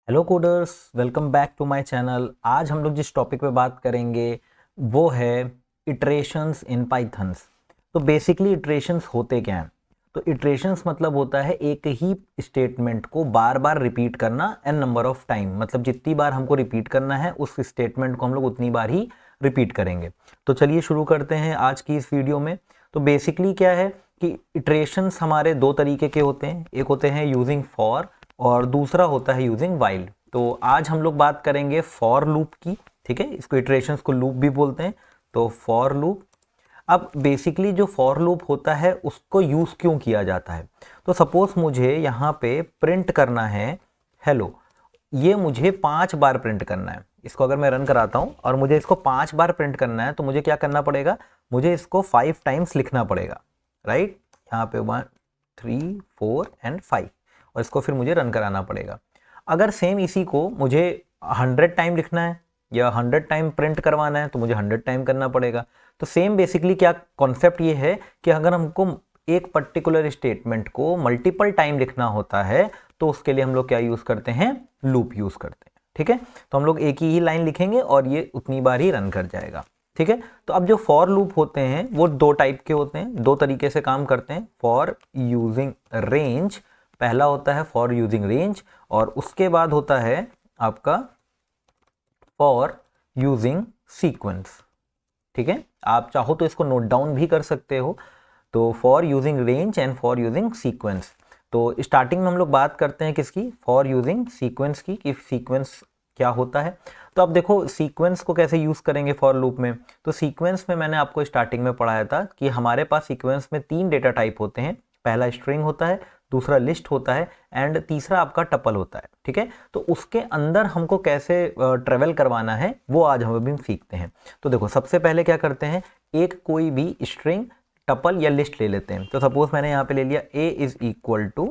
Hello coders, welcome back to my channel. आज हम लोग जिस टॉपिक पे बात करेंगे वो है इटरेशंस इन पाइथन्स। तो बेसिकली इटरेशंस होते क्या हैं? तो इटरेशंस मतलब होता है एक ही स्टेटमेंट को बार बार रिपीट करना एन नंबर ऑफ टाइम। मतलब जितनी बार हमको रिपीट करना है उस स्टेटमेंट को हम लोग उतनी बार ही रिपीट करेंगे। तो चलिए शुरू करते हैं आज की इस वीडियो में। तो बेसिकली क्या है कि इटरेशंस हमारे दो तरीके के होते हैं। एक होते हैं यूजिंग फॉर और दूसरा होता है यूजिंग वाइल। तो आज हम लोग बात करेंगे फॉर लूप की। ठीक है, इसको इटरेशंस को लूप भी बोलते हैं। तो फॉर लूप, अब बेसिकली जो फॉर लूप होता है उसको यूज क्यों किया जाता है? तो सपोज मुझे यहाँ पे प्रिंट करना है हेलो। ये मुझे 5 बार प्रिंट करना है। इसको अगर मैं रन कराता हूँ और मुझे इसको 5 बार प्रिंट करना है तो मुझे क्या करना पड़ेगा? मुझे इसको 5 टाइम्स लिखना पड़ेगा, राइट। यहाँ पे 1 3 4 एंड 5 और इसको फिर मुझे रन कराना पड़ेगा। अगर सेम इसी को मुझे 100 टाइम लिखना है या 100 टाइम प्रिंट करवाना है तो मुझे 100 टाइम करना पड़ेगा। तो सेम बेसिकली क्या कॉन्सेप्ट ये है कि अगर हमको एक पर्टिकुलर स्टेटमेंट को मल्टीपल टाइम लिखना होता है तो उसके लिए हम लोग क्या यूज करते हैं? लूप यूज करते हैं। ठीक है, तो हम लोग एक ही लाइन लिखेंगे और ये उतनी बार ही रन कर जाएगा। ठीक है, तो अब जो फॉर लूप होते हैं वो दो टाइप के होते हैं, दो तरीके से काम करते हैं। फॉर यूजिंग रेंज, पहला होता है फॉर यूजिंग रेंज और उसके बाद होता है आपका फॉर यूजिंग सीक्वेंस। ठीक है, आप चाहो तो इसको नोट डाउन भी कर सकते हो। तो for using range and for using sequence. तो स्टार्टिंग में हम लोग बात करते हैं किसकी? फॉर यूजिंग सीक्वेंस की, कि सीक्वेंस क्या होता है। तो अब देखो सीक्वेंस को कैसे यूज करेंगे फॉर लूप में। तो सीक्वेंस में मैंने आपको स्टार्टिंग में पढ़ाया था कि हमारे पास सीक्वेंस में 3 डेटा टाइप होते हैं। पहला स्ट्रिंग होता है, दूसरा लिस्ट होता है एंड तीसरा आपका टपल होता है। ठीक है, तो उसके अंदर हमको कैसे ट्रेवल करवाना है वो आज हम अभी सीखते हैं। तो देखो सबसे पहले क्या करते हैं, एक कोई भी स्ट्रिंग, टपल या लिस्ट ले लेते हैं। तो सपोज मैंने यहाँ पे ले लिया a is equal to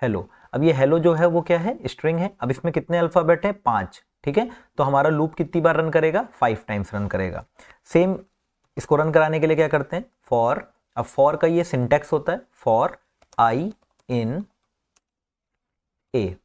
hello. अब ये हेलो जो है वो क्या है? स्ट्रिंग है। अब इसमें कितने अल्फाबेट है? 5। ठीक है, तो हमारा लूप कितनी बार रन करेगा? 5 टाइम्स रन करेगा। सेम इसको रन कराने के लिए क्या करते हैं? फॉर। अब फॉर का ये सिंटेक्स होता है फॉर आई इन ए।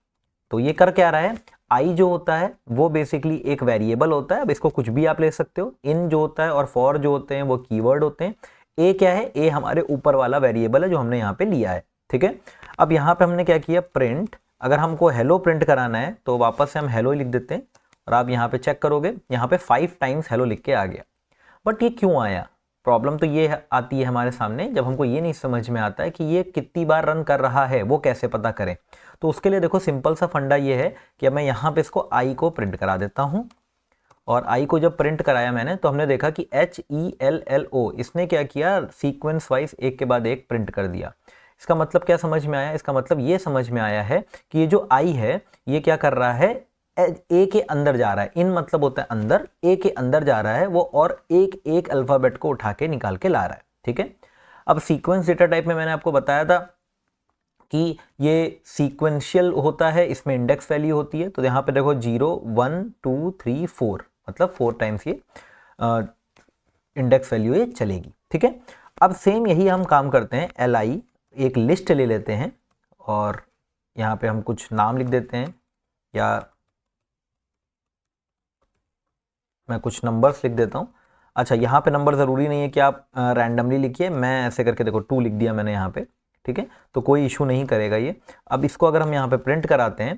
तो ये कर क्या रहा है? आई जो होता है वो बेसिकली एक वेरिएबल होता है। अब इसको कुछ भी आप ले सकते हो। इन जो होता है और फॉर जो होते हैं वो कीवर्ड होते हैं। ए क्या है? ए हमारे ऊपर वाला वेरिएबल है जो हमने यहाँ पे लिया है। ठीक है, अब यहाँ पे हमने क्या किया? प्रिंट। अगर हमको हेलो प्रिंट कराना है तो वापस से हम हेलो लिख देते हैं और आप यहाँ पे चेक करोगे, यहाँ पे 5 टाइम्स हेलो लिख के आ गया। बट ये क्यों आया? प्रॉब्लम तो ये आती है हमारे सामने जब हमको ये नहीं समझ में आता है कि ये कितनी बार रन कर रहा है, वो कैसे पता करें। तो उसके लिए देखो सिंपल सा फंडा ये है कि अब मैं यहाँ पे इसको आई को प्रिंट करा देता हूँ। और आई को जब प्रिंट कराया मैंने तो हमने देखा कि HELLO इसने क्या किया? सीक्वेंस वाइज एक के बाद एक प्रिंट कर दिया। इसका मतलब क्या समझ में आया? इसका मतलब ये समझ में आया है कि ये जो आई है ये क्या कर रहा है? ए के अंदर जा रहा है। इन मतलब होता है अंदर, ए के अंदर जा रहा है वो और एक एक अल्फाबेट को उठा के निकाल के ला रहा है। ठीक है, अब सीक्वेंस डेटा टाइप में मैंने आपको बताया था कि ये सीक्वेंशियल होता है, इसमें इंडेक्स वैल्यू होती है। तो यहाँ पे देखो 0 1 2 3 4 मतलब 4 टाइम्स ये इंडेक्स वैल्यू ये चलेगी। ठीक है, अब सेम यही हम काम करते हैं। LI एक लिस्ट ले लेते हैं और यहाँ पे हम कुछ नाम लिख देते हैं या मैं कुछ नंबर्स लिख देता हूँ। अच्छा, यहाँ पे नंबर ज़रूरी नहीं है कि आप रैंडमली लिखिए। मैं ऐसे करके देखो 2 लिख दिया मैंने यहाँ पे। ठीक है, तो कोई इशू नहीं करेगा ये। अब इसको अगर हम यहाँ पे प्रिंट कराते हैं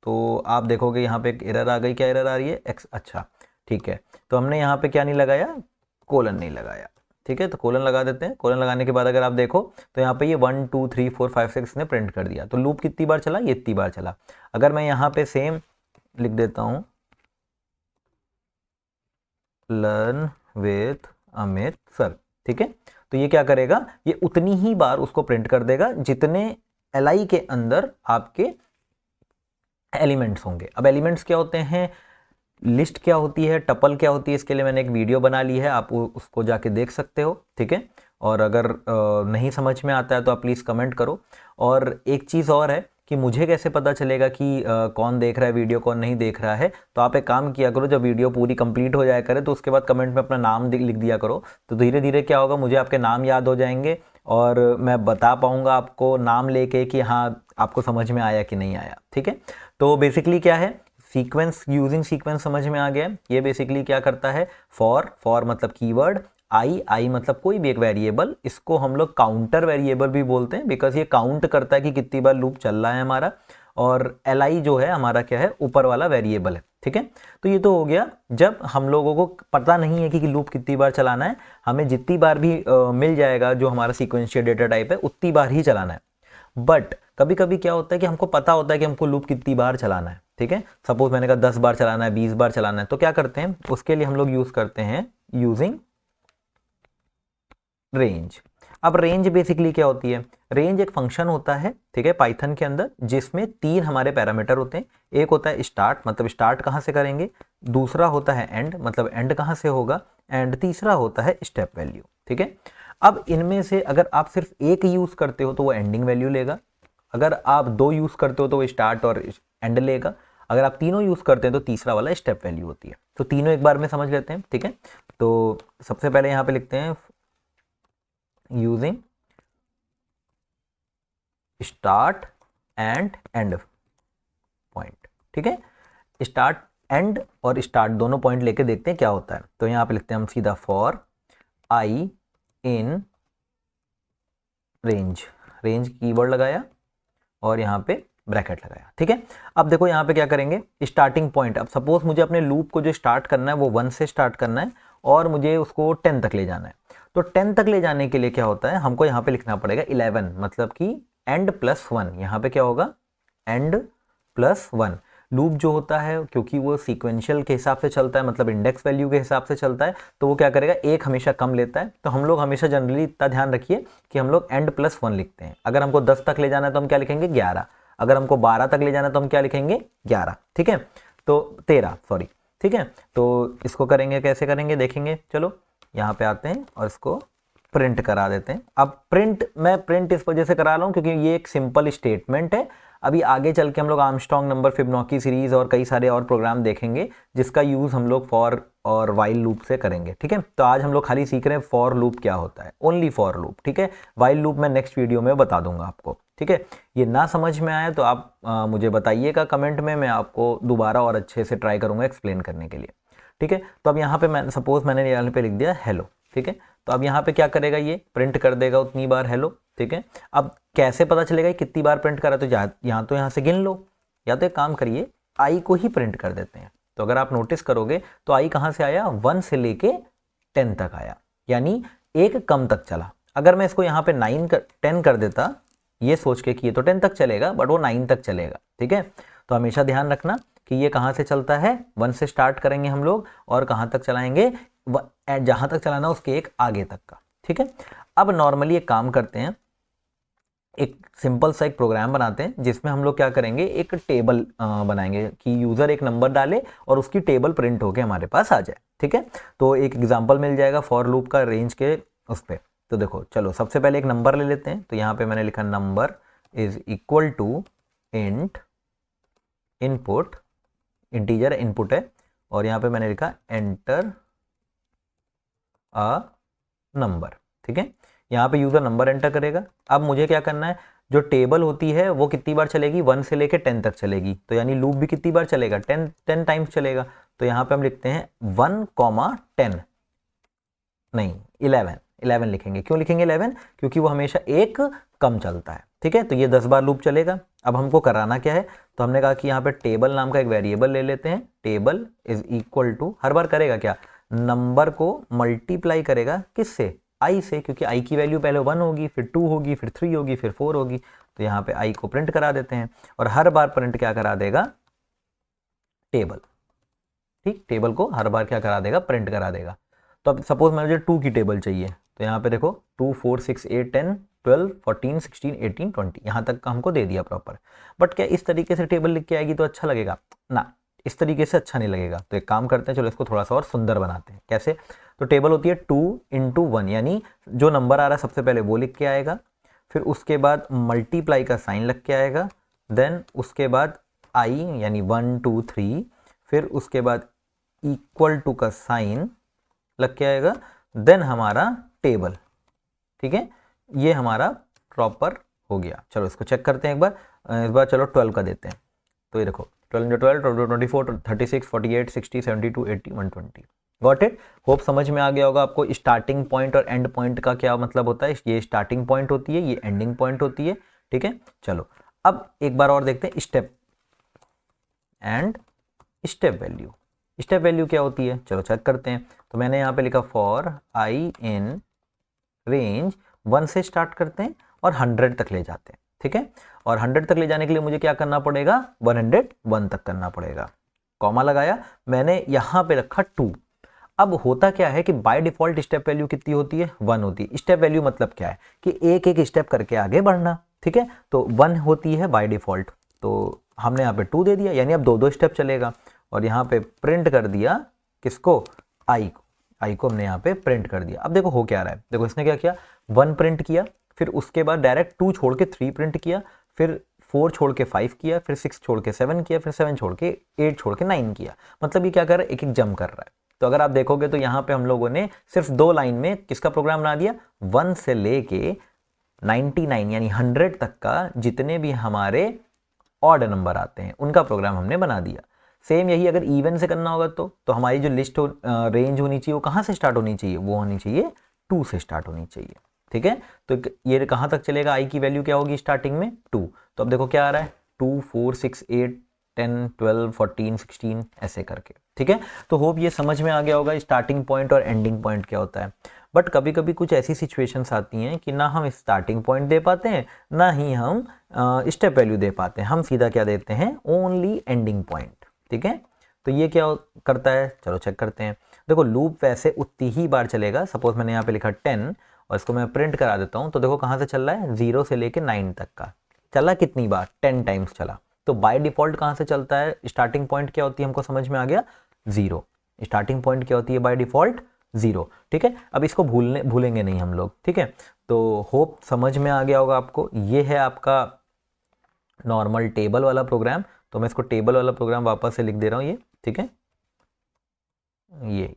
तो आप देखोगे यहाँ पे एक एरर आ गई। क्या एरर आ रही है? एक्स। अच्छा ठीक है, तो हमने यहाँ पे क्या नहीं लगाया? कोलन नहीं लगाया। ठीक है, तो कोलन लगा देते हैं। कोलन लगाने के बाद अगर आप देखो तो यहाँ पे ये 1 2 3 4 5 6 ने प्रिंट कर दिया। तो लूप कितनी बार चला? ये इतनी बार चला। अगर मैं यहाँ पे सेम लिख देता हूँ लर्न विथ अमित सर। ठीक है, तो ये क्या करेगा? ये उतनी ही बार उसको प्रिंट कर देगा जितने LI के अंदर आपके एलिमेंट्स होंगे। अब एलिमेंट्स क्या होते हैं, लिस्ट क्या होती है, टपल क्या होती है, इसके लिए मैंने एक वीडियो बना ली है, आप उसको जाके देख सकते हो। ठीक है, और अगर नहीं समझ में आता है तो आप प्लीज़ कमेंट करो। और एक चीज़ और है कि मुझे कैसे पता चलेगा कि कौन देख रहा है वीडियो, कौन नहीं देख रहा है। तो आप एक काम किया करो, जब वीडियो पूरी कंप्लीट हो जाया करे तो उसके बाद कमेंट में अपना नाम लिख दिया करो। तो धीरे धीरे क्या होगा, मुझे आपके नाम याद हो जाएंगे और मैं बता पाऊंगा आपको नाम लेके कि हाँ आपको समझ में आया कि नहीं आया। ठीक है, तो बेसिकली क्या है, सीक्वेंस, यूजिंग सीक्वेंस समझ में आ गया। ये बेसिकली क्या करता है, फॉर मतलब कीवर्ड, आई मतलब कोई भी एक वेरिएबल, इसको हम लोग काउंटर वेरिएबल भी बोलते हैं बिकॉज ये काउंट करता है कि कितनी बार लूप चल रहा है हमारा। और li जो है हमारा क्या है, ऊपर वाला वेरिएबल है, ठीक है। तो ये तो हो गया जब हम लोगों को पता नहीं है कि लूप कितनी बार चलाना है, हमें जितनी बार भी मिल जाएगा जो हमारा सीक्वेंशियल डेटा टाइप है उतनी बार ही चलाना है। बट कभी कभी क्या होता है कि हमको पता होता है कि हमको लूप कितनी बार चलाना है, ठीक है। सपोज मैंने कहा 10 बार चलाना है, 20 बार चलाना है, तो क्या करते हैं उसके लिए हम लोग यूज करते हैं यूजिंग रेंज। अब रेंज बेसिकली क्या होती है, रेंज एक फंक्शन होता है, ठीक है, पाइथन के अंदर, जिसमें 3 हमारे पैरामीटर होते हैं। एक होता है स्टार्ट, मतलब स्टार्ट कहाँ से करेंगे, दूसरा होता है एंड, मतलब एंड कहाँ से होगा, एंड तीसरा होता है स्टेप वैल्यू, ठीक है। अब इनमें से अगर आप सिर्फ एक यूज करते हो तो वो एंडिंग वैल्यू लेगा, अगर आप 2 यूज करते हो तो वो स्टार्ट और एंड लेगा, अगर आप तीनों यूज करते हैं तो तीसरा वाला स्टेप वैल्यू होती है। तो तीनों एक बार में समझ लेते हैं, ठीक है। तो सबसे पहले यहाँ पे लिखते हैं using start and and point, ठीक है। स्टार्ट एंड और स्टार्ट दोनों पॉइंट लेके देखते हैं क्या होता है। तो यहाँ पे लिखते हैं हम सीधा for I in range, range keyword लगाया और यहाँ पे ब्रैकेट लगाया, ठीक है। अब देखो यहाँ पे क्या करेंगे, स्टार्टिंग पॉइंट, अब सपोज मुझे अपने लूप को जो स्टार्ट करना है वो 1 से स्टार्ट करना है और मुझे उसको 10 तक ले जाना है। तो 10 तक ले जाने के लिए क्या होता है, हमको यहाँ पे लिखना पड़ेगा 11, मतलब कि एंड प्लस 1। यहाँ पे क्या होगा, एंड प्लस 1। लूप जो होता है क्योंकि वो सीक्वेंशियल के हिसाब से चलता है, मतलब इंडेक्स वैल्यू के हिसाब से चलता है, तो वो क्या करेगा, एक हमेशा कम लेता है। तो हम लोग हमेशा जनरली इतना ध्यान रखिए कि हम लोग एंड प्लस 1 लिखते हैं। अगर हमको 10 तक ले जाना है तो हम क्या लिखेंगे, 11। अगर हमको 12 तक ले जाना है तो हम क्या लिखेंगे, 11, ठीक है। तो 13, सॉरी, ठीक है। तो इसको करेंगे, कैसे करेंगे देखेंगे, चलो यहाँ पे आते हैं और इसको प्रिंट करा देते हैं। अब मैं प्रिंट इस वजह से करा रहा हूँ क्योंकि ये एक सिंपल स्टेटमेंट है। अभी आगे चल के हम लोग आर्मस्ट्रॉन्ग नंबर, फिबोनाची सीरीज और कई सारे और प्रोग्राम देखेंगे जिसका यूज हम लोग फॉर और वाइल लूप से करेंगे, ठीक है। तो आज हम लोग खाली सीख रहे हैं फॉर लूप क्या होता है, ओनली फॉर लूप, ठीक है। वाइल लूप मैं नेक्स्ट वीडियो में बता दूंगा आपको, ठीक है। ये ना समझ में आए तो आप मुझे बताइएगा कमेंट में, मैं आपको दोबारा और अच्छे से ट्राई करूंगा एक्सप्लेन करने के लिए, ठीक है। तो अब यहाँ पे मैं सपोज मैंने यहाँ पे लिख दिया हेलो, ठीक है। तो अब यहाँ पे क्या करेगा, ये प्रिंट कर देगा उतनी बार हेलो, ठीक है। अब कैसे पता चलेगा कितनी बार प्रिंट करा, तो यहाँ से गिन लो, या तो एक काम करिए आई को ही प्रिंट कर देते हैं। तो अगर आप नोटिस करोगे तो आई कहाँ से आया, 1 से लेके 10 तक आया, यानी एक कम तक चला। अगर मैं इसको यहाँ पे 10 कर देता, ये सोच के कि ये तो 10 तक चलेगा, बट वो 9 तक चलेगा, ठीक है। तो हमेशा ध्यान रखना कि ये कहाँ से चलता है, 1 से स्टार्ट करेंगे हम लोग और कहाँ तक चलाएंगे, जहाँ तक चलाना उसके एक आगे तक का, ठीक है। अब नॉर्मली एक काम करते हैं, एक सिंपल सा एक प्रोग्राम बनाते हैं जिसमें हम लोग क्या करेंगे, एक टेबल बनाएंगे कि यूज़र एक नंबर डाले और उसकी टेबल प्रिंट होके हमारे पास आ जाए, ठीक है। तो एक एग्जांपल मिल जाएगा फॉर लूप का रेंज के उस पर। तो देखो चलो सबसे पहले एक नंबर ले लेते हैं। तो यहाँ पे मैंने लिखा number is equal to int input, integer input है, और यहाँ पे मैंने लिखा एंटर अ नंबर, ठीक है। यहाँ पे यूजर नंबर एंटर करेगा। अब मुझे क्या करना है, जो टेबल होती है वो कितनी बार चलेगी, 1 से लेके 10 तक चलेगी, तो यानी लूप भी कितनी बार चलेगा, 10 टाइम्स चलेगा। तो यहाँ पे हम लिखते हैं 1,10, नहीं 11 लिखेंगे। क्यों लिखेंगे 11, क्योंकि वो हमेशा एक कम चलता है, ठीक है। तो ये 10 बार लूप चलेगा। अब हमको कराना क्या है, तो हमने कहा कि यहाँ पे टेबल नाम का एक वेरिएबल ले लेते हैं। टेबल इज इक्वल टू, हर बार करेगा क्या, नंबर को मल्टीप्लाई करेगा किससे, आई से, क्योंकि आई की वैल्यू पहले 1 होगी, फिर 2 होगी, फिर 3 होगी, फिर 4 होगी। तो यहाँ पे आई को प्रिंट करा देते हैं और हर बार प्रिंट क्या करा देगा, टेबल, ठीक, टेबल को हर बार क्या करा देगा, प्रिंट करा देगा। तो अब सपोज मुझे 2 की टेबल चाहिए, तो यहाँ पे देखो 2, 4, 6, 8, 10, 12, 14, 16, 18, 20, यहाँ तक का हमको दे दिया प्रॉपर। बट क्या इस तरीके से टेबल लिख के आएगी तो अच्छा लगेगा ना, इस तरीके से अच्छा नहीं लगेगा। तो एक काम करते हैं, चलो इसको थोड़ा सा और सुंदर बनाते हैं। कैसे, तो टेबल होती है 2 × 1, यानी जो नंबर आ रहा है सबसे पहले वो लिख के आएगा, फिर उसके बाद मल्टीप्लाई का साइन लग के आएगा, देन उसके बाद आई यानी 1, 2, 3, फिर उसके बाद इक्वल टू का साइन लग के आएगा, देन हमारा टेबल, ठीक है। ये हमारा प्रॉपर हो गया। चलो इसको चेक करते हैं एक बार, इस बार चलो 12 का देते हैं। तो ये देखो 12 24 36 48 60 72 80 120। Got it. होप समझ में आ गया होगा आपको स्टार्टिंग पॉइंट और एंड पॉइंट का क्या मतलब होता है। ये स्टार्टिंग पॉइंट होती है, ये एंडिंग पॉइंट होती है। ठीक है, चलो अब एक बार और देखते हैं step and step value. Step value क्या होती है, चलो चेक करते हैं। तो मैंने यहाँ पे लिखा फॉर आई इन रेंज 1 से स्टार्ट करते हैं और 100 तक ले जाते हैं। ठीक है, और 100 तक ले जाने के लिए मुझे क्या करना पड़ेगा, 101 तक करना पड़ेगा। कॉमा लगाया, मैंने यहाँ पे रखा 2। अब होता क्या है कि बाय डिफॉल्ट स्टेप वैल्यू कितनी होती है, 1 होती है। स्टेप वैल्यू मतलब क्या है कि एक एक स्टेप करके आगे बढ़ना। ठीक है, तो 1 होती है बाय डिफॉल्ट, तो हमने यहाँ पे 2 दे दिया, यानी अब 2-2 स्टेप चलेगा। और यहाँ पे प्रिंट कर दिया किसको, आई को हमने यहाँ पे प्रिंट कर दिया। अब देखो हो क्या रहा है, देखो इसने क्या किया, 1 प्रिंट किया, फिर उसके बाद डायरेक्ट 2 छोड़ के 3 प्रिंट किया, फिर 4 छोड़ के 5 किया, फिर 6 छोड़ के 7 किया, फिर 7 छोड़ के 8 छोड़ के 9 किया। मतलब ये क्या कर रहा है, एक एक जंप कर रहा है। तो अगर आप देखोगे तो यहाँ पे हम लोगों ने सिर्फ 2 लाइन में किसका प्रोग्राम बना दिया, 1 से लेके 99 यानी 100 तक का जितने भी हमारे ऑड नंबर आते हैं उनका प्रोग्राम हमने बना दिया। सेम यही अगर इवन से करना होगा तो हमारी जो लिस्ट रेंज होनी चाहिए वो कहाँ से स्टार्ट होनी चाहिए, वो होनी चाहिए 2 से स्टार्ट होनी चाहिए। ठीक है, तो ये कहाँ तक चलेगा, आई की वैल्यू क्या होगी स्टार्टिंग में 2। तो अब देखो क्या आ रहा है, 2 4 6 8 10 12 14 16 ऐसे करके। ठीक है, तो होप ये समझ में आ गया होगा स्टार्टिंग पॉइंट और एंडिंग पॉइंट क्या होता है। बट कभी कभी कुछ ऐसी सिचुएशंस आती हैं कि ना हम स्टार्टिंग पॉइंट दे पाते हैं, ना ही हम स्टेप वैल्यू दे पाते हैं। हम सीधा क्या देते हैं, ओनली एंडिंग पॉइंट। ठीक है, तो ये क्या करता है, चलो चेक करते हैं। देखो लूप वैसे उतनी ही बार चलेगा। सपोज मैंने यहाँ पे लिखा 10 और इसको मैं प्रिंट करा देता हूँ, तो देखो कहाँ से चल रहा है, 0 से लेके 9 तक का चला। कितनी बार, 10 टाइम्स चला। तो बाय डिफॉल्ट कहाँ से चलता है, स्टार्टिंग पॉइंट क्या होती है, हमको समझ में आ गया, 0। स्टार्टिंग पॉइंट क्या होती है बाय डिफॉल्ट, 0। ठीक है, अब इसको भूलेंगे नहीं हम लोग। ठीक है, तो होप समझ में आ गया होगा आपको। ये है आपका नॉर्मल टेबल वाला प्रोग्राम। तो मैं इसको टेबल वाला प्रोग्राम वापस से लिख दे रहा हूँ ये। ठीक है,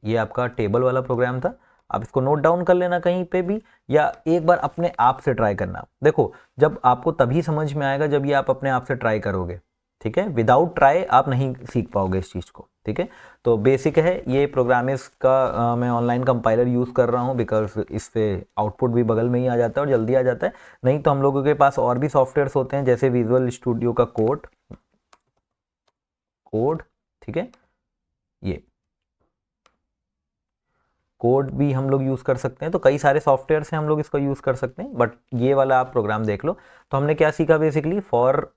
ये आपका टेबल वाला प्रोग्राम था। आप इसको नोट डाउन कर लेना कहीं पे भी, या एक बार अपने आप से ट्राई करना। देखो जब आपको तभी समझ में आएगा जब ये आप अपने आप से ट्राई करोगे। ठीक है, विदाउट ट्राई आप नहीं सीख पाओगे इस चीज़ को। ठीक है, तो बेसिक है ये प्रोग्रामिंग्स का। मैं ऑनलाइन कंपाइलर यूज़ कर रहा हूँ बिकॉज इससे आउटपुट भी बगल में ही आ जाता है और जल्दी आ जाता है। नहीं तो हम लोगों के पास और भी सॉफ्टवेयर्स होते हैं जैसे विजुअल स्टूडियो का कोड। ठीक है, ये कोड भी हम लोग यूज़ कर सकते हैं। तो कई सारे सॉफ्टवेयर से हम लोग इसको यूज़ कर सकते हैं, बट ये वाला आप प्रोग्राम देख लो। तो हमने क्या सीखा, बेसिकली फॉर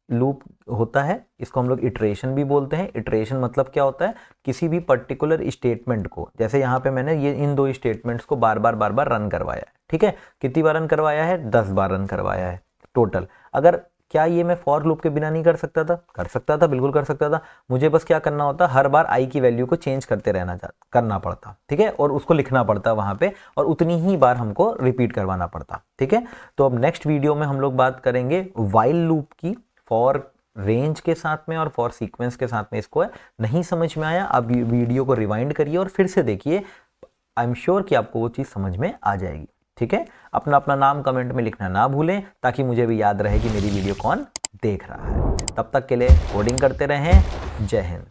लूप होता है, इसको हम लोग इटरेशन भी बोलते हैं। इटरेशन मतलब क्या होता है, किसी भी पर्टिकुलर स्टेटमेंट को, जैसे यहाँ पे मैंने ये इन 2 स्टेटमेंट्स को बार बार रन करवाया है। ठीक है, कितनी बार रन करवाया है, 10 बार रन करवाया है टोटल। अगर क्या ये मैं फॉर लूप के बिना नहीं कर सकता था, कर सकता था, बिल्कुल कर सकता था। मुझे बस क्या करना होता, हर बार आई की वैल्यू को चेंज करते करना पड़ता। ठीक है, और उसको लिखना पड़ता वहाँ पे, और उतनी ही बार हमको रिपीट करवाना पड़ता। ठीक है, तो अब नेक्स्ट वीडियो में हम लोग बात करेंगे वाइल लूप की, फॉर रेंज के साथ में और फॉर सीक्वेंस के साथ में। इसको नहीं समझ में आया, अब वीडियो को रिवाइंड करिए और फिर से देखिए। आई एम श्योर कि आपको वो चीज़ समझ में आ जाएगी। ठीक है, अपना अपना नाम कमेंट में लिखना ना भूलें, ताकि मुझे भी याद रहे कि मेरी वीडियो कौन देख रहा है। तब तक के लिए कोडिंग करते रहें। जय हिंद।